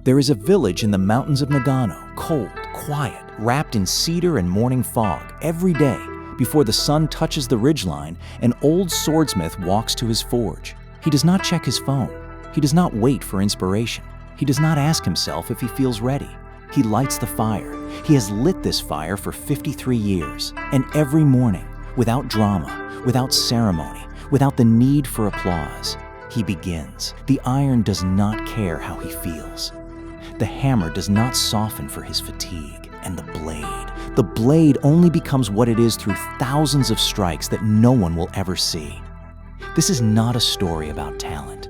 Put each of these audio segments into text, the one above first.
There is a village in the mountains of Nagano, cold, quiet, wrapped in cedar and morning fog. Every day, before the sun touches the ridgeline, an old swordsmith walks to his forge. He does not check his phone. He does not wait for inspiration. He does not ask himself if he feels ready. He lights the fire. He has lit this fire for 53 years. And every morning, without drama, without ceremony, without the need for applause, he begins. The iron does not care how he feels. The hammer does not soften for his fatigue. And the blade only becomes what it is through thousands of strikes that no one will ever see. This is not a story about talent.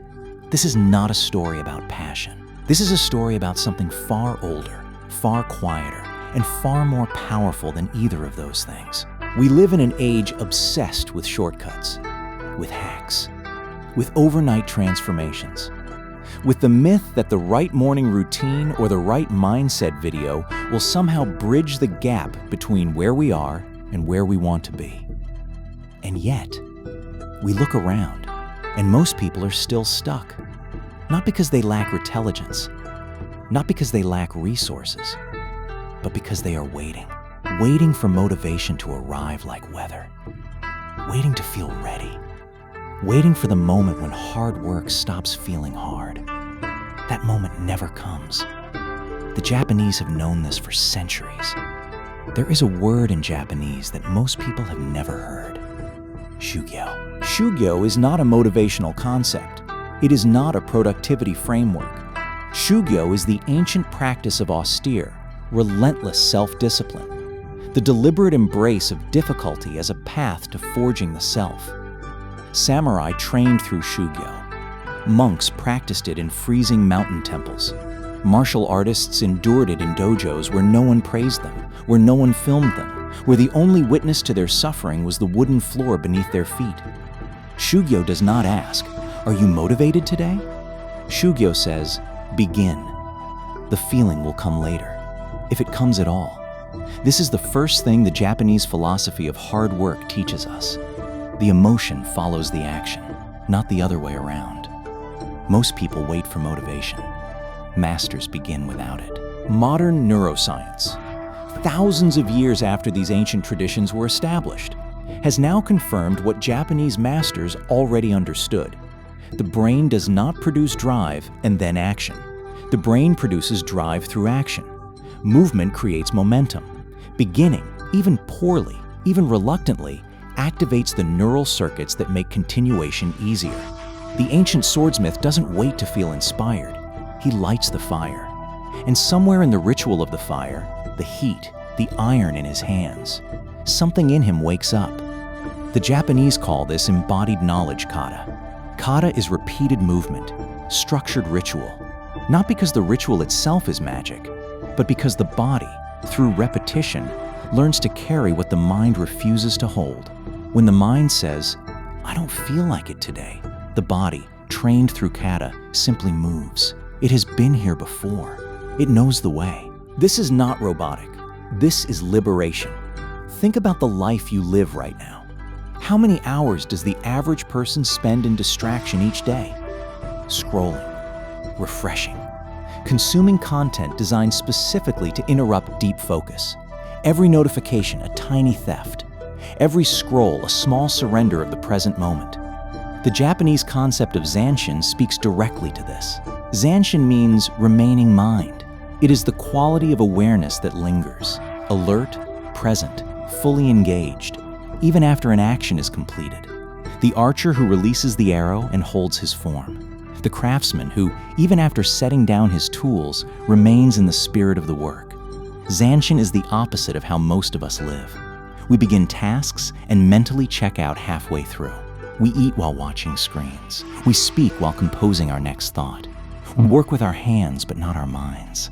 This is not a story about passion. This is a story about something far older, far quieter, and far more powerful than either of those things. We live in an age obsessed with shortcuts, with hacks, with overnight transformations, with the myth that the right morning routine or the right mindset video will somehow bridge the gap between where we are and where we want to be. And yet, we look around, and most people are still stuck. Not because they lack intelligence, not because they lack resources, but because they are waiting for motivation to arrive like weather, waiting to feel ready, waiting for the moment when hard work stops feeling hard. That moment never comes. The Japanese have known this for centuries. There is a word in Japanese that most people have never heard: shugyo. Shugyo is not a motivational concept. It is not a productivity framework. Shugyo is the ancient practice of austere, relentless self-discipline, the deliberate embrace of difficulty as a path to forging the self. Samurai trained through shugyo. Monks practiced it in freezing mountain temples. Martial artists endured it in dojos where no one praised them, where no one filmed them, where the only witness to their suffering was the wooden floor beneath their feet. Shugyo does not ask, "Are you motivated today?" Shugyo says, "Begin." The feeling will come later, if it comes at all. This is the first thing the Japanese philosophy of hard work teaches us. The emotion follows the action, not the other way around. Most people wait for motivation. Masters begin without it. Modern neuroscience, thousands of years after these ancient traditions were established, has now confirmed what Japanese masters already understood. The brain does not produce drive and then action. The brain produces drive through action. Movement creates momentum. Beginning, even poorly, even reluctantly, activates the neural circuits that make continuation easier. The ancient swordsmith doesn't wait to feel inspired. He lights the fire. And somewhere in the ritual of the fire, the heat, the iron in his hands, something in him wakes up. The Japanese call this embodied knowledge kata. Kata is repeated movement, structured ritual, not because the ritual itself is magic, but because the body, through repetition, learns to carry what the mind refuses to hold. When the mind says, "I don't feel like it today," the body, trained through kata, simply moves. It has been here before. It knows the way. This is not robotic. This is liberation. Think about the life you live right now. How many hours does the average person spend in distraction each day? Scrolling, refreshing, consuming content designed specifically to interrupt deep focus. Every notification a tiny theft. Every scroll a small surrender of the present moment. The Japanese concept of zanshin speaks directly to this. Zanshin means remaining mind. It is the quality of awareness that lingers, alert, present, fully engaged, even after an action is completed. The archer who releases the arrow and holds his form. The craftsman who, even after setting down his tools, remains in the spirit of the work. Zanshin is the opposite of how most of us live. We begin tasks and mentally check out halfway through. We eat while watching screens. We speak while composing our next thought. We work with our hands but not our minds.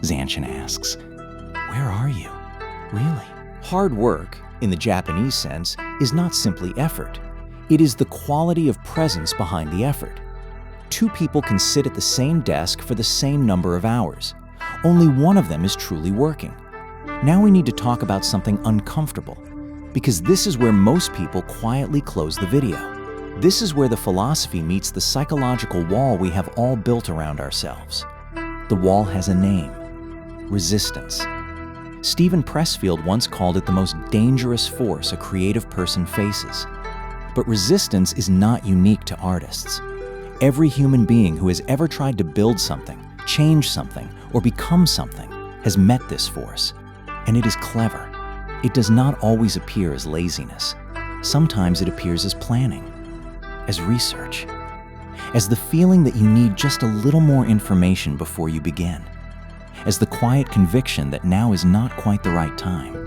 Zanshin asks, "Where are you, really?" Hard work, in the Japanese sense, is not simply effort. It is the quality of presence behind the effort. Two people can sit at the same desk for the same number of hours. Only one of them is truly working. Now we need to talk about something uncomfortable, because this is where most people quietly close the video. This is where the philosophy meets the psychological wall we have all built around ourselves. The wall has a name: resistance. Stephen Pressfield once called it the most dangerous force a creative person faces. But resistance is not unique to artists. Every human being who has ever tried to build something, change something, or become something has met this force. And it is clever. It does not always appear as laziness. Sometimes it appears as planning, as research, as the feeling that you need just a little more information before you begin, as the quiet conviction that now is not quite the right time.